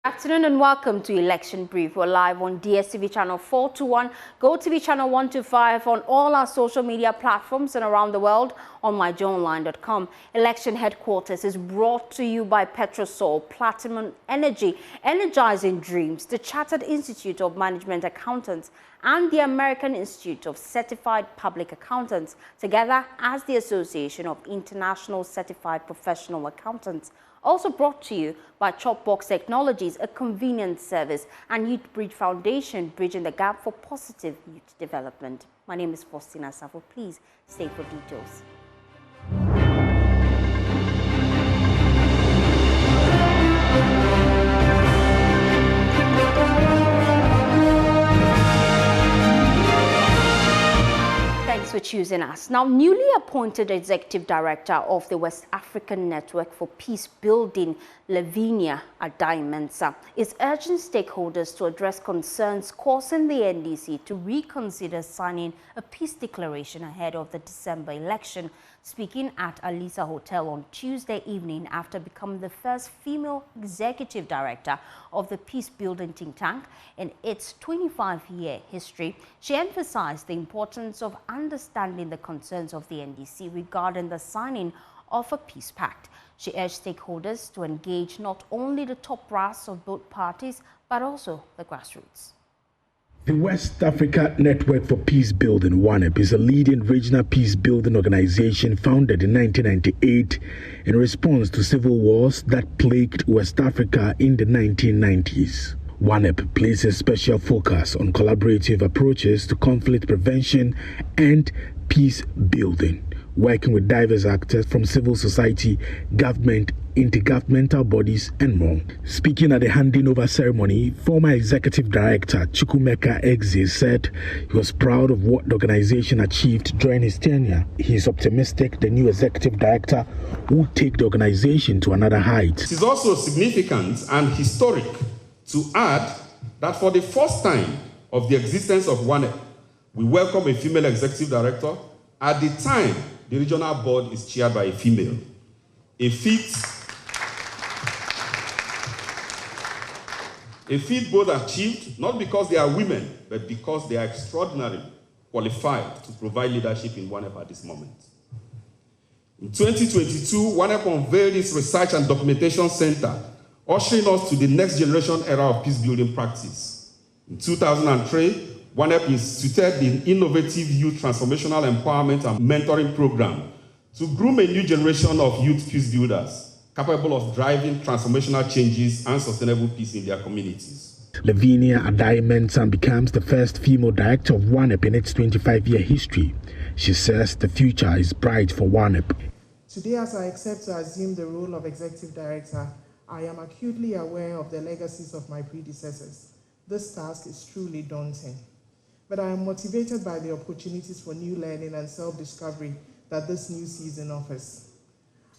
Good afternoon and welcome to Election Brief. We're live on DSTV channel 421, GoTV channel 125, on all our social media platforms and around the world on myjoinline.com. Election Headquarters is brought to you by Petrosol, Platinum Energy, Energizing Dreams, the Chartered Institute of Management Accountants, and the American Institute of Certified Public Accountants, together as the Association of International Certified Professional Accountants. Also brought to you by Chopbox Technologies, a convenience service, and Youth Bridge Foundation, bridging the gap for positive youth development. My name is Faustina Savo. Please stay for details. Thanks for choosing us. Now, newly appointed Executive Director of the West African Network for Peace Building, Lavinia Adai-Mensah, is urging stakeholders to address concerns causing the NDC to reconsider signing a peace declaration ahead of the December election. Speaking at Alisa Hotel on Tuesday evening after becoming the first female executive director of the peace building think tank in its 25-year history, she emphasized the importance of understanding the concerns of the NDC regarding the signing of a peace pact. She urged stakeholders to engage not only the top brass of both parties, but also the grassroots. The West Africa Network for Peace Building, WANEP, is a leading regional peace-building organization founded in 1998 in response to civil wars that plagued West Africa in the 1990s. WANEP places special focus on collaborative approaches to conflict prevention and peace building, working with diverse actors from civil society, government, intergovernmental bodies, and more. Speaking at the handing over ceremony, former Executive Director Chukwumeka Egze said he was proud of what the organization achieved during his tenure. He is optimistic the new Executive Director will take the organization to another height. It is also significant and historic to add that for the first time of the existence of WANEP, we welcome a female Executive Director. At the time, the regional board is chaired by a female. A feat both achieved, not because they are women, but because they are extraordinarily qualified to provide leadership in WANEP at this moment. In 2022, WANEP unveiled its Research and Documentation Center, ushering us to the next generation era of peace-building practice. In 2003, WANEP instituted the innovative Youth Transformational Empowerment and Mentoring Program to groom a new generation of youth peace builders capable of driving transformational changes and sustainable peace in their communities. Lavinia Adai-Mensah becomes the first female director of WANEP in its 25-year history. She says the future is bright for WANEP. Today, as I accept to assume the role of Executive Director, I am acutely aware of the legacies of my predecessors. This task is truly daunting, but I am motivated by the opportunities for new learning and self-discovery that this new season offers.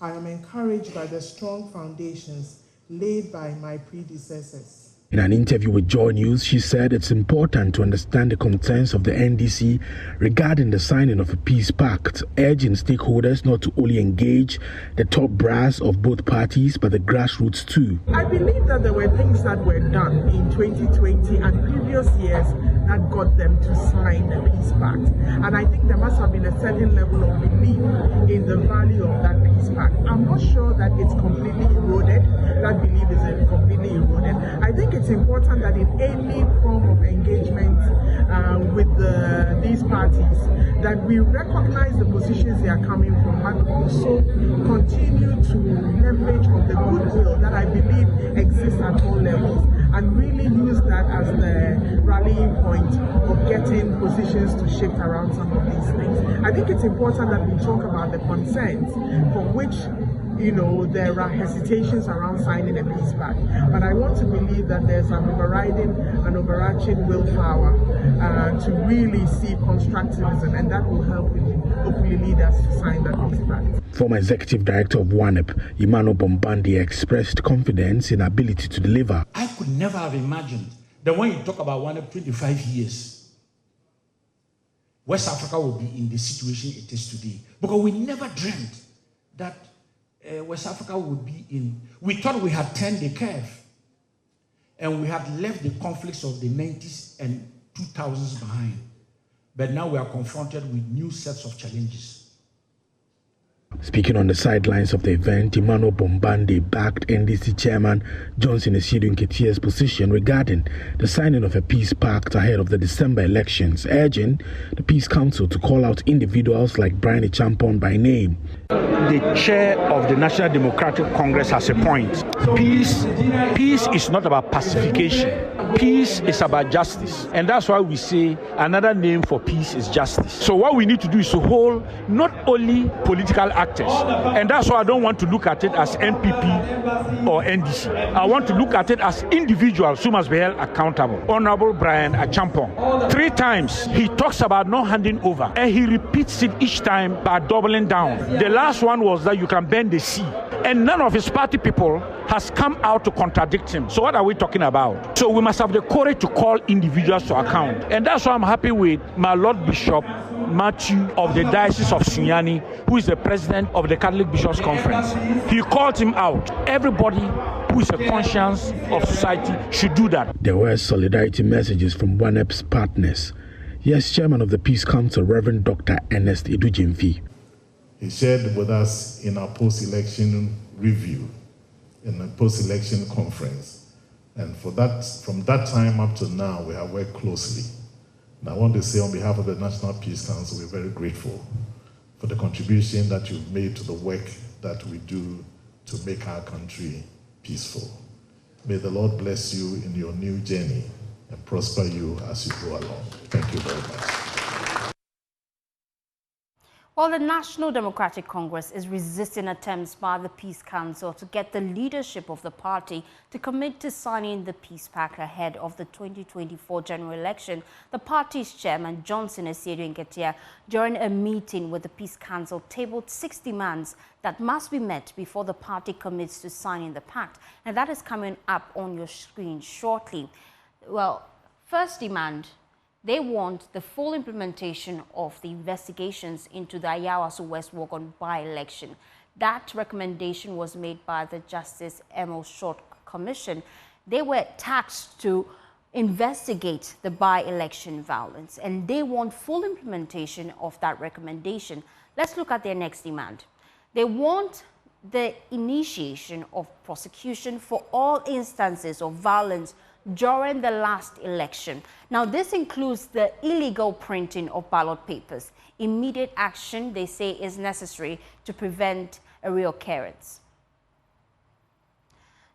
I am encouraged by the strong foundations laid by my predecessors. In an interview with Joy News, she said it's important to understand the concerns of the NDC regarding the signing of a peace pact, urging stakeholders not to only engage the top brass of both parties, but the grassroots too. I believe that there were things that were done in 2020 and previous years that got them to sign the peace pact. And I think there must have been a certain level of belief in the value of that peace pact. I'm not sure that it's completely eroded. That belief is completely eroded. I think it's important that in any form of engagement with these parties, that we recognize the positions they are coming from, but also continue to leverage on the goodwill that I believe exists at all levels, and really use that as the rallying point of getting positions to shift around some of these things. I think it's important that we talk about the concerns for which there are hesitations around signing a peace pact, but I want to believe that there's an overarching willpower to really see constructivism, and that will help hopefully lead us to sign that peace pact. Former Executive Director of WANEP, Mustapha Gbande, expressed confidence in ability to deliver. I could never have imagined that when you talk about WANEP 25 years, West Africa will be in the situation it is today, because we never dreamt that West Africa would be in. We thought we had turned the curve. and we had left the conflicts of the 90s and 2000s behind. But now we are confronted with new sets of challenges. Speaking on the sidelines of the event, Mustapha Gbande backed NDC chairman Johnson Nketiah's position regarding the signing of a peace pact ahead of the December elections, urging the Peace Council to call out individuals like Brian Champon by name. The chair of the National Democratic Congress has a point. Peace is not about pacification. Peace is about justice. And that's why we say another name for peace is justice. So what we need to do is to hold not only political actors, and that's why I don't want to look at it as NPP or NDC. I want to look at it as individuals who must be held accountable. Honorable Brian Champon, 3 times he talks about not handing over, and he repeats it each time by doubling down. The last one was that you can bend the sea, and none of his party people has come out to contradict him. So what are we talking about? So we must have the courage to call individuals to account, and that's why I'm happy with my Lord Bishop Matthew of the Diocese of Sunyani, who is the president of the Catholic Bishops' Conference. He called him out. Everybody who is a conscience of society should do that. There were solidarity messages from WANEP's partners. Yes, Chairman of the Peace Council, Reverend Dr. Ernest Edujimfi. He shared with us in our post-election review, in a post-election conference. And from that time up to now, we have worked closely. And I want to say on behalf of the National Peace Council, we're very grateful for the contribution that you've made to the work that we do to make our country peaceful. May the Lord bless you in your new journey and prosper you as you go along. Thank you very much. Well, the National Democratic Congress is resisting attempts by the Peace Council to get the leadership of the party to commit to signing the peace pact ahead of the 2024 general election. The party's chairman, Johnson Nketiah, during a meeting with the Peace Council, tabled 6 demands that must be met before the party commits to signing the pact. And that is coming up on your screen shortly. Well, first demand, they want the full implementation of the investigations into the Ayawaso West Wuogon by-election. That recommendation was made by the Justice Emil Short Commission. They were tasked to investigate the by-election violence, and they want full implementation of that recommendation. Let's look at their next demand. They want the initiation of prosecution for all instances of violence during the last election. Now, this includes the illegal printing of ballot papers. Immediate action, they say, is necessary to prevent a reoccurrence.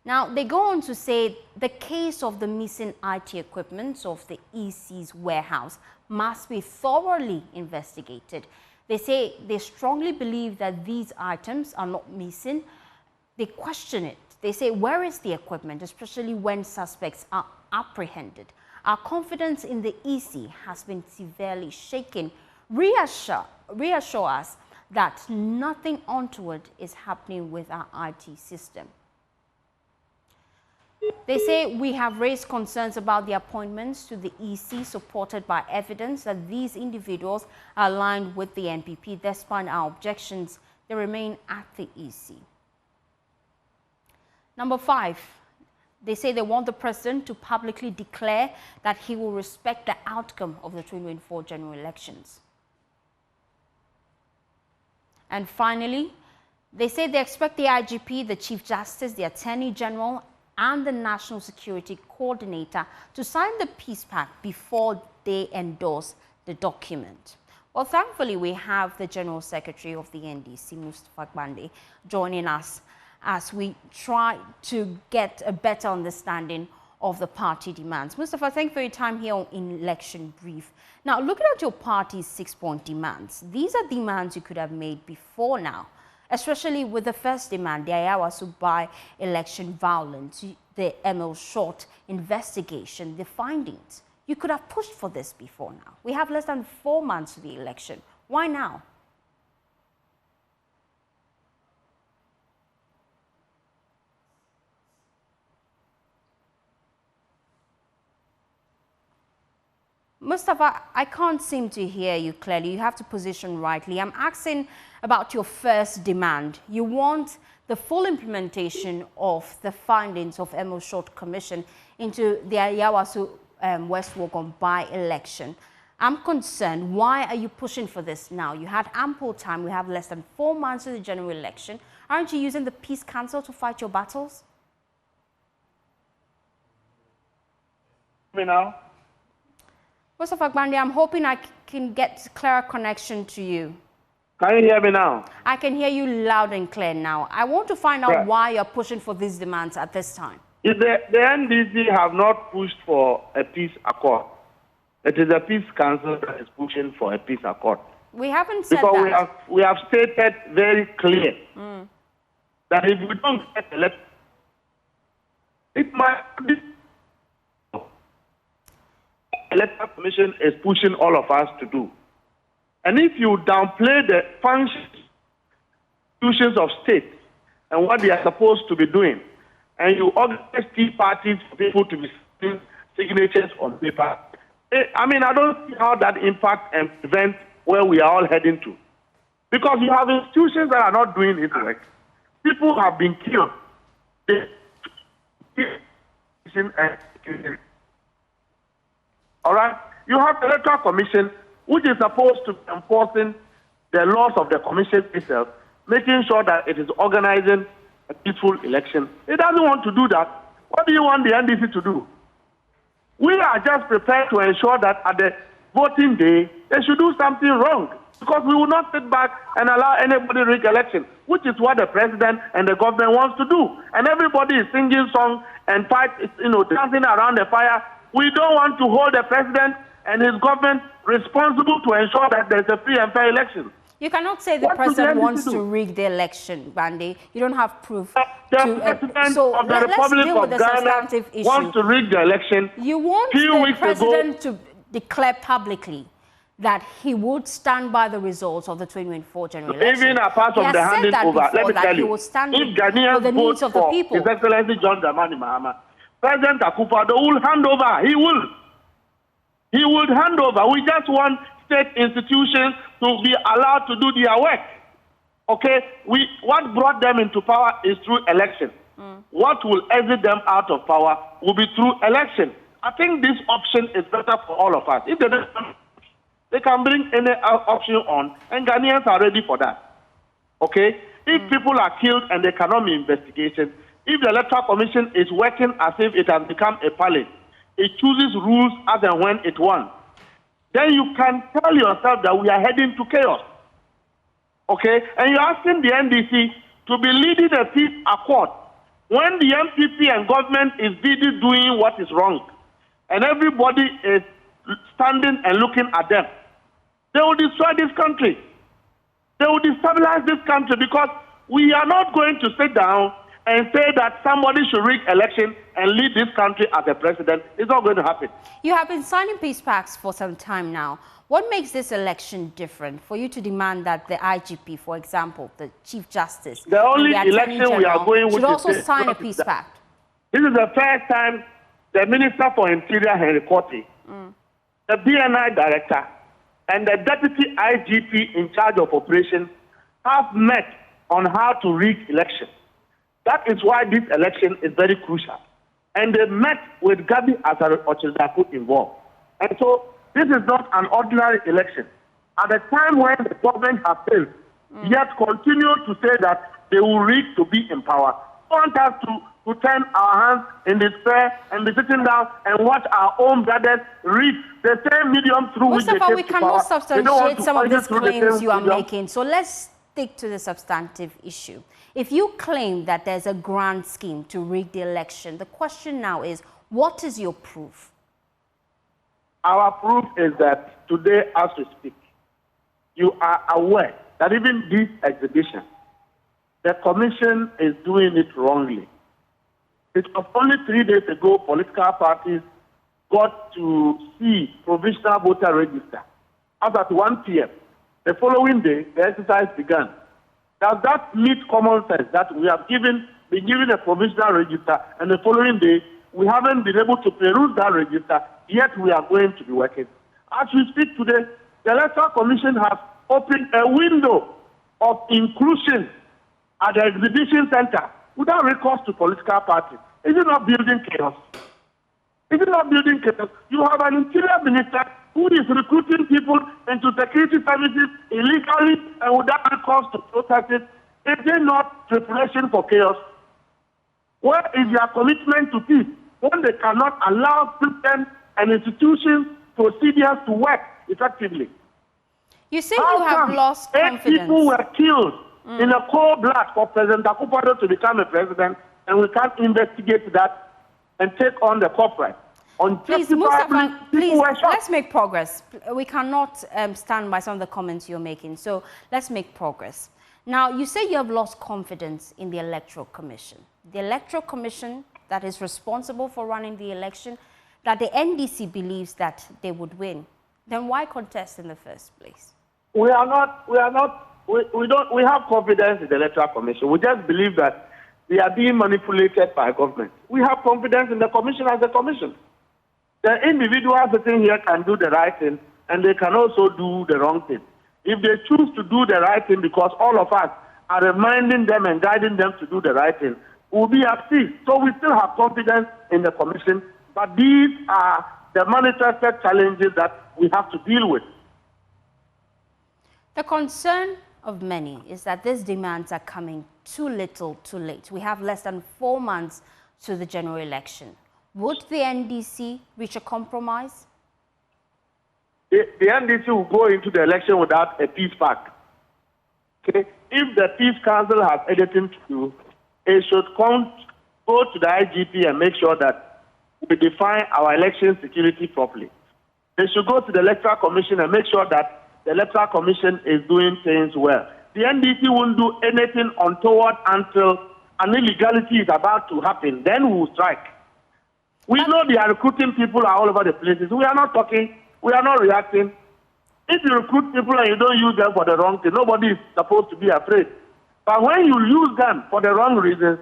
Now, they go on to say the case of the missing IT equipment of the EC's warehouse must be thoroughly investigated. They say they strongly believe that these items are not missing. They question it. They say, where is the equipment, especially when suspects are apprehended? Our confidence in the EC has been severely shaken. Reassure us that nothing untoward is happening with our IT system. They say we have raised concerns about the appointments to the EC supported by evidence that these individuals are aligned with the NPP. Despite our objections, they remain at the EC. Number 5, they say they want the president to publicly declare that he will respect the outcome of the 2024 general elections. And finally, they say they expect the IGP, the Chief Justice, the Attorney General, and the National Security Coordinator to sign the peace pact before they endorse the document. Well, thankfully, we have the General Secretary of the NDC, Mustapha Gbande, joining us as we try to get a better understanding of the party demands. Mustapha, thank you for your time here on Election Brief. Now, looking at your party's 6-point demands, these are demands you could have made before now, especially with the first demand, the Ayawaso by-election violence, the Emil Short investigation, the findings. You could have pushed for this before now. We have less than 4 months to the election. Why now? Mustapha, I can't seem to hear you clearly. You have to position rightly. I'm asking about your first demand. You want the full implementation of the findings of Emil Short Commission into the Ayawaso West Wuogon by-election. I'm concerned. Why are you pushing for this now? You had ample time. We have less than 4 months to the general election. Aren't you using the Peace Council to fight your battles? Me now? Mustapha Gbande, I'm hoping I can get clearer connection to you. Can you hear me now? I can hear you loud and clear now. I want to find out why you're pushing for these demands at this time. The NDC have not pushed for a peace accord. It is the Peace Council that is pushing for a peace accord. We haven't said because that. We have stated very clear that if we don't get elected, it might be. The Electoral Commission is pushing all of us to do. And if you downplay the functions of state and what they are supposed to be doing, and you organize tea parties for people to be signatures on paper, I mean, I don't see how that impacts and prevents where we are all heading to. Because you have institutions that are not doing its work. People have been killed. All right? You have the Electoral Commission, which is supposed to be enforcing the laws of the commission itself, making sure that it is organizing a peaceful election. It doesn't want to do that. What do you want the NDC to do? We are just prepared to ensure that at the voting day, they should do something wrong. Because we will not sit back and allow anybody to rig election, which is what the president and the government wants to do. And everybody is singing songs and dancing around the fire. We don't want to hold the president and his government responsible to ensure that there's a free and fair election. You cannot say the president wants to rig the election, Gbande. You don't have proof. The president of the Republic of Ghana wants to rig the election. You want the president to declare publicly that he would stand by the results of the 2024 general election. Even apart from the handing over, let me tell you, if Ghanaians vote for His Excellency John Dramani Mahama, President Akufo-Addo will hand over. He will. He would hand over. We just want state institutions to be allowed to do their work. Okay? What brought them into power is through election. What will exit them out of power will be through election. I think this option is better for all of us. If they can bring any option on, and Ghanaians are ready for that. Okay? If people are killed and there cannot be investigation, if the Electoral Commission is working as if it has become a palace, it chooses rules as and when it wants, then you can tell yourself that we are heading to chaos. Okay? And you're asking the NDC to be leading a peace accord when the MPP and government is busy doing what is wrong, and everybody is standing and looking at them. They will destroy this country. They will destabilize this country because we are not going to sit down and say that somebody should rig election and lead this country as a president. It's not going to happen. You have been signing peace pacts for some time now. What makes this election different for you to demand that the IGP, for example, the Chief Justice, the only election we are going should also sign a peace pact? This is the first time the Minister for Interior, Henry Korte, the BNI Director, and the Deputy IGP in charge of operations have met on how to rig election. That is why this election is very crucial. And they met with Gabi Azari-Ochedaku involved. And so this is not an ordinary election. At the time when the government has failed, yet continue to say that they will rig to be in power. They want us to turn our hands in despair and be sitting down and watch our own brothers rig the same medium through which they came to power. We cannot substantiate some of these claims you are making. So let's stick to the substantive issue. If you claim that there's a grand scheme to rig the election, the question now is, what is your proof? Our proof is that today, as we speak, you are aware that even this exhibition, the commission is doing it wrongly. It was only 3 days ago political parties got to see provisional voter register. As at 1 p.m. The following day, the exercise began. Does that meet common sense that we have been given a provisional register and the following day we haven't been able to peruse that register, yet we are going to be working? As we speak today, the Electoral Commission has opened a window of inclusion at the exhibition center without recourse to political parties. Is it not building chaos? Is it not building chaos? You have an interior minister who is recruiting people into security services illegally and without recourse to protest it. Is there not preparation for chaos? Where is their commitment to peace when they cannot allow systems and institutions, procedures to work effectively? You say you have lost confidence. 8 people were killed in a cold blood for President Akufo-Addo to become a president, and we can't investigate that and take on the corporate. Please, Mustapha, please, let's make progress. We cannot stand by some of the comments you're making, so let's make progress. Now, you say you have lost confidence in the Electoral Commission. The Electoral Commission that is responsible for running the election, that the NDC believes that they would win. Then why contest in the first place? We have confidence in the Electoral Commission. We just believe that they are being manipulated by government. We have confidence in the commission as a commission. The individuals sitting here can do the right thing, and they can also do the wrong thing. If they choose to do the right thing because all of us are reminding them and guiding them to do the right thing, we'll be at peace. So we still have confidence in the commission, but these are the manifested challenges that we have to deal with. The concern of many is that these demands are coming too little, too late. We have less than 4 months to the general election. Would the NDC reach a compromise? The NDC will go into the election without a peace pact. Okay? If the Peace Council has anything to do, it should go to the IGP and make sure that we define our election security properly. They should go to the Electoral Commission and make sure that the Electoral Commission is doing things well. The NDC won't do anything untoward until an illegality is about to happen. Then we will strike. We know they are recruiting people all over the places. We are not talking. We are not reacting. If you recruit people and you don't use them for the wrong thing, nobody is supposed to be afraid. But when you use them for the wrong reasons,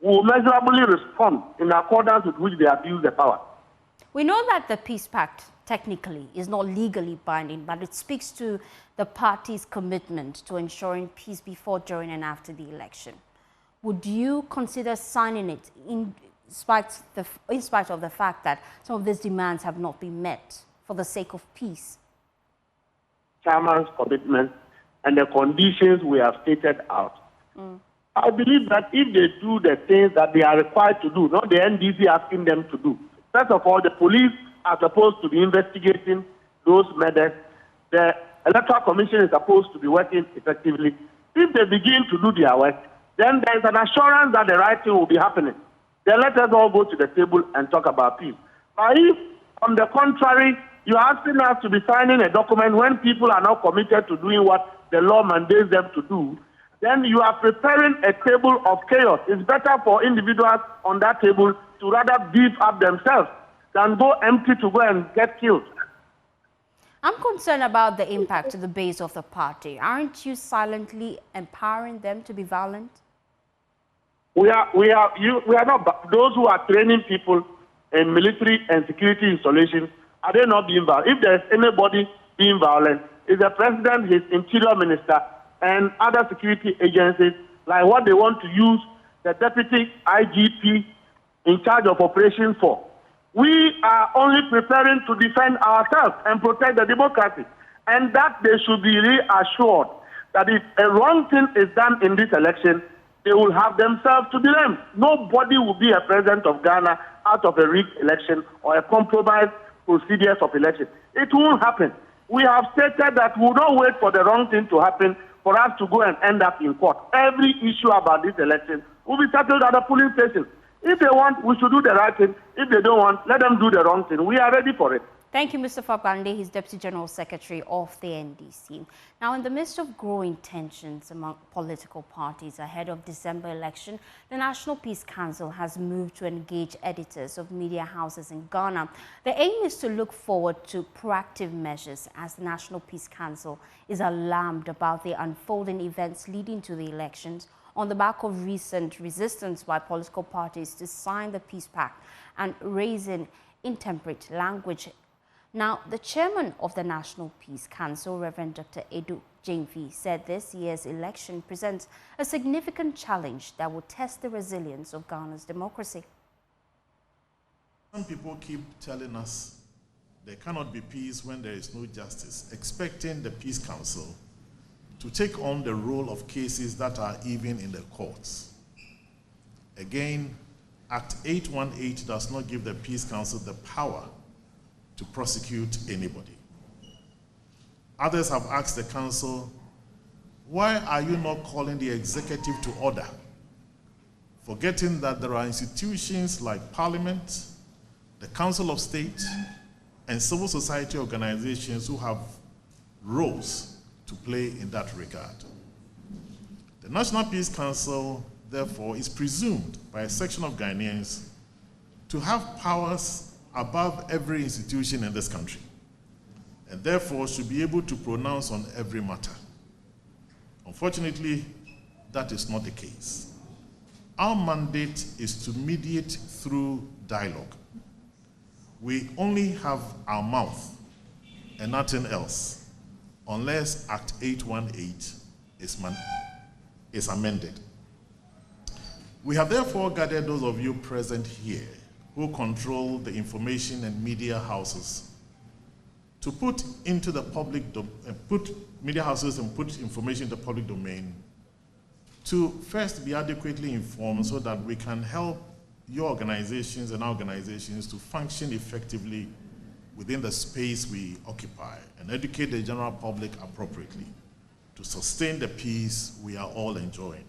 we will measurably respond in accordance with which they abuse the power. We know that the Peace Pact technically is not legally binding, but it speaks to the party's commitment to ensuring peace before, during, and after the election. Would you consider signing it in spite of the fact that some of these demands have not been met for the sake of peace? Chairman's commitment and the conditions we have stated out. I believe that if they do the things that they are required to do, not the NDC asking them to do. First of all, the police are supposed to be investigating those murders. The Electoral Commission is supposed to be working effectively. If they begin to do their work, then there is an assurance that the right thing will be happening. Then let us all go to the table and talk about peace. But if, on the contrary, you're asking us to be signing a document when people are not committed to doing what the law mandates them to do, then you are preparing a table of chaos. It's better for individuals on that table to rather beef up themselves than go empty to go and get killed. I'm concerned about the impact to the base of the party. Aren't you silently empowering them to be violent? We are not. Those who are training people in military and security installations, are they not being violent? If there's anybody being violent, it's the president, his interior minister, and other security agencies, like what they want to use the deputy IGP in charge of operations for. We are only preparing to defend ourselves and protect the democracy. And that they should be reassured that if a wrong thing is done in this election, they will have themselves to blame. Nobody will be a president of Ghana out of a rigged election or a compromised procedures of election. It won't happen. We have stated that we will not wait for the wrong thing to happen for us to go and end up in court. Every issue about this election will be settled at the polling station. If they want, we should do the right thing. If they don't want, let them do the wrong thing. We are ready for it. Thank you, Mustapha Gbande. He's Deputy General Secretary of the NDC. Now, in the midst of growing tensions among political parties ahead of December election, the National Peace Council has moved to engage editors of media houses in Ghana. The aim is to look forward to proactive measures as the National Peace Council is alarmed about the unfolding events leading to the elections on the back of recent resistance by political parties to sign the Peace Pact and raising intemperate language. Now, the chairman of the National Peace Council, Reverend Dr. Edu Jemfi, said this year's election presents a significant challenge that will test the resilience of Ghana's democracy. Some people keep telling us there cannot be peace when there is no justice, expecting the Peace Council to take on the role of cases that are even in the courts. Again, Act 818 does not give the Peace Council the power to prosecute anybody. Others have asked the Council, why are you not calling the executive to order? Forgetting that there are institutions like Parliament, the Council of State, and civil society organizations who have roles to play in that regard. The National Peace Council, therefore, is presumed by a section of Ghanaians to have powers above every institution in this country, and therefore should be able to pronounce on every matter. Unfortunately, that is not the case. Our mandate is to mediate through dialogue. We only have our mouth and nothing else, unless Act 818 is amended. We have therefore gathered those of you present here who control the information and media houses to put into the public media houses and put information in the public domain to first be adequately informed so that we can help your organizations and our organizations to function effectively within the space we occupy and educate the general public appropriately to sustain the peace we are all enjoying.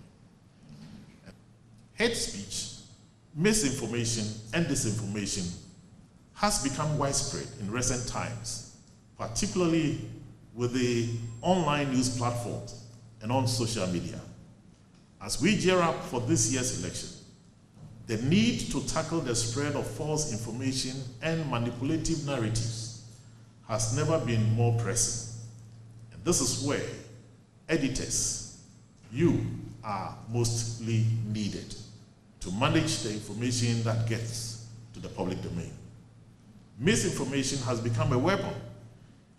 Hate speech, misinformation, and disinformation has become widespread in recent times, particularly with the online news platforms and on social media. As we gear up for this year's election, the need to tackle the spread of false information and manipulative narratives has never been more pressing. And this is where editors, you are mostly needed to manage the information that gets to the public domain. Misinformation has become a weapon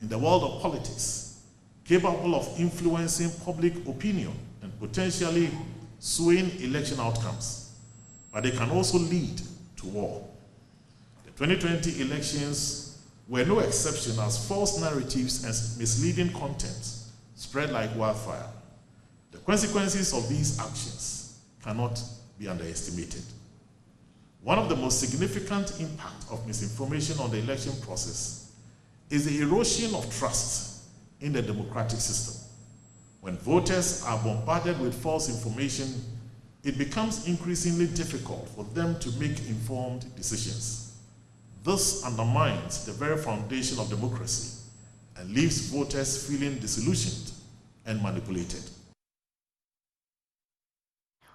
in the world of politics, capable of influencing public opinion and potentially swaying election outcomes, but they can also lead to war. The 2020 elections were no exception, as false narratives and misleading content spread like wildfire. The consequences of these actions cannot be underestimated. One of the most significant impacts of misinformation on the election process is the erosion of trust in the democratic system. When voters are bombarded with false information, it becomes increasingly difficult for them to make informed decisions. This undermines the very foundation of democracy and leaves voters feeling disillusioned and manipulated.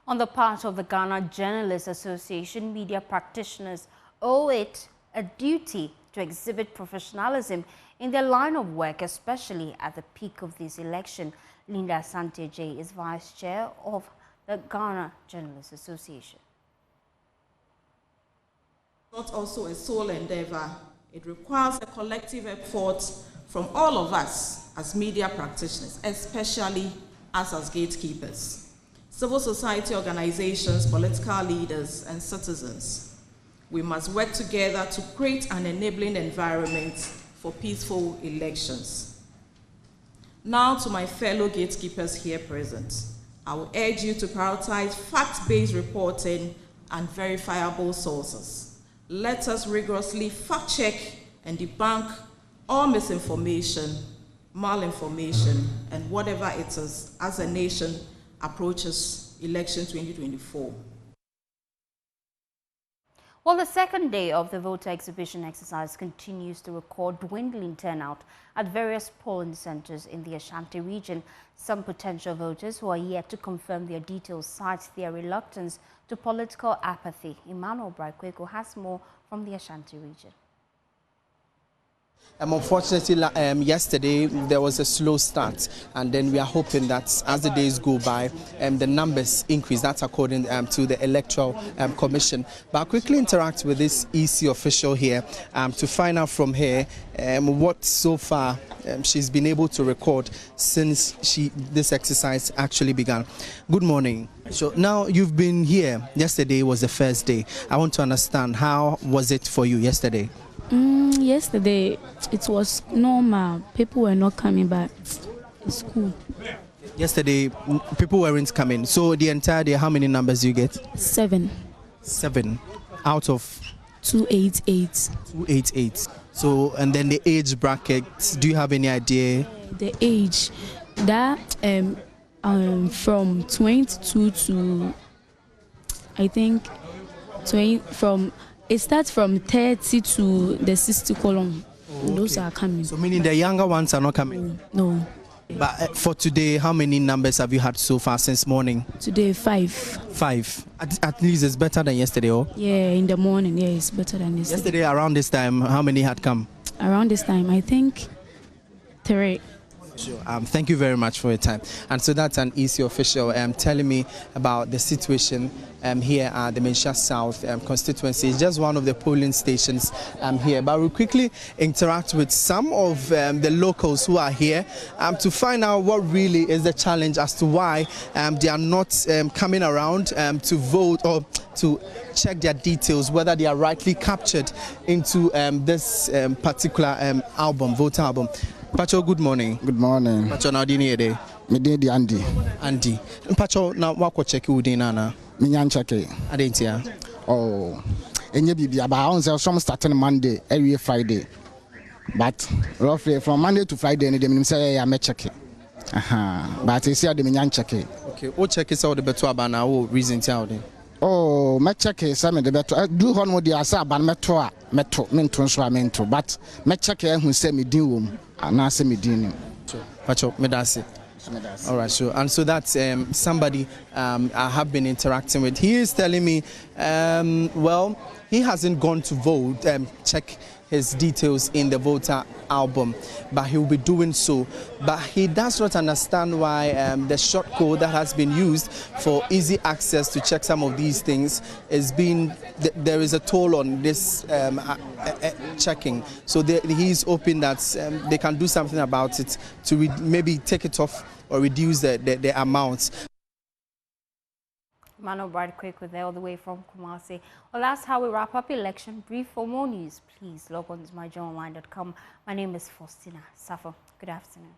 On the part of the Ghana Journalists Association, media practitioners owe it a duty to exhibit professionalism in their line of work, especially at the peak of this election. Linda Asante J is Vice Chair of the Ghana Journalists Association. Not also a sole endeavor. It requires a collective effort from all of us as media practitioners, especially us as gatekeepers. Civil society organizations, political leaders, and citizens. We must work together to create an enabling environment for peaceful elections. Now to my fellow gatekeepers here present, I will urge you to prioritize fact-based reporting and verifiable sources. Let us rigorously fact-check and debunk all misinformation, malinformation, and whatever it is as a nation approaches election 2024. Well, the second day of the voter exhibition exercise continues to record dwindling turnout at various polling centers in the Ashanti region. Some potential voters who are yet to confirm their details cite their reluctance to political apathy. Emmanuel Braikweko has more from the Ashanti region. Unfortunately, yesterday there was a slow start, and then we are hoping that as the days go by, the numbers increase. That's according to the Electoral Commission. But I'll quickly interact with this EC official here to find out from her what so far she's been able to record since this exercise actually began. Good morning. So now you've been here. Yesterday was the first day. I want to understand, how was it for you yesterday? Yesterday, it was normal. People were not coming back. It's cool. Yesterday, people weren't coming. So the entire day, how many numbers do you get? 7. 7 out of 288. 288. So, and then the age bracket, do you have any idea? The age, that from 22 to, I think, 20, from, it starts from 30 to the 60 column. Okay. Those are coming. So meaning the younger ones are not coming? No. But for today, how many numbers have you had so far since morning? Today, 5. 5. At least it's better than yesterday, oh? Yeah, in the morning, yeah, it's better than yesterday. Yesterday, around this time, how many had come? Around this time, I think 3. Sure. Thank you very much for your time. And so that's an EC official telling me about the situation here at the Mensha South constituency. It's just one of the polling stations here. But we'll quickly interact with some of the locals who are here to find out what really is the challenge as to why they are not coming around to vote or to check their details, whether they are rightly captured into this particular voter album. Pacho, good morning. Good morning. Pacho, now do you need Me did Andy. Andy. Pacho, now what check you din ana? Me nyan check. Adentia. Oh. Enye bibi about some starting Monday, every Friday. But roughly from Monday to Friday, any dem say I me check. But you see the me nyan check. Okay. What check is all the better about now? Reason tell them. Oh, me check some the better. Do hon with the asa ban meto mento, but me check who say me din wom. Anase me din. Pacho, me that's it. All right, so and so that's somebody I have been interacting with. He is telling me, well, he hasn't gone to vote, check his details in the voter album, but he will be doing so. But he does not understand why the short code that has been used for easy access to check some of these things is being, there is a toll on this checking. So he's hoping that they can do something about it to maybe take it off or reduce the amounts. Mano Brad Quick with all the way from Kumasi. Well, that's how we wrap up election brief. For more news, please log on to myjournalline.com. My name is Faustina Safo. Good afternoon.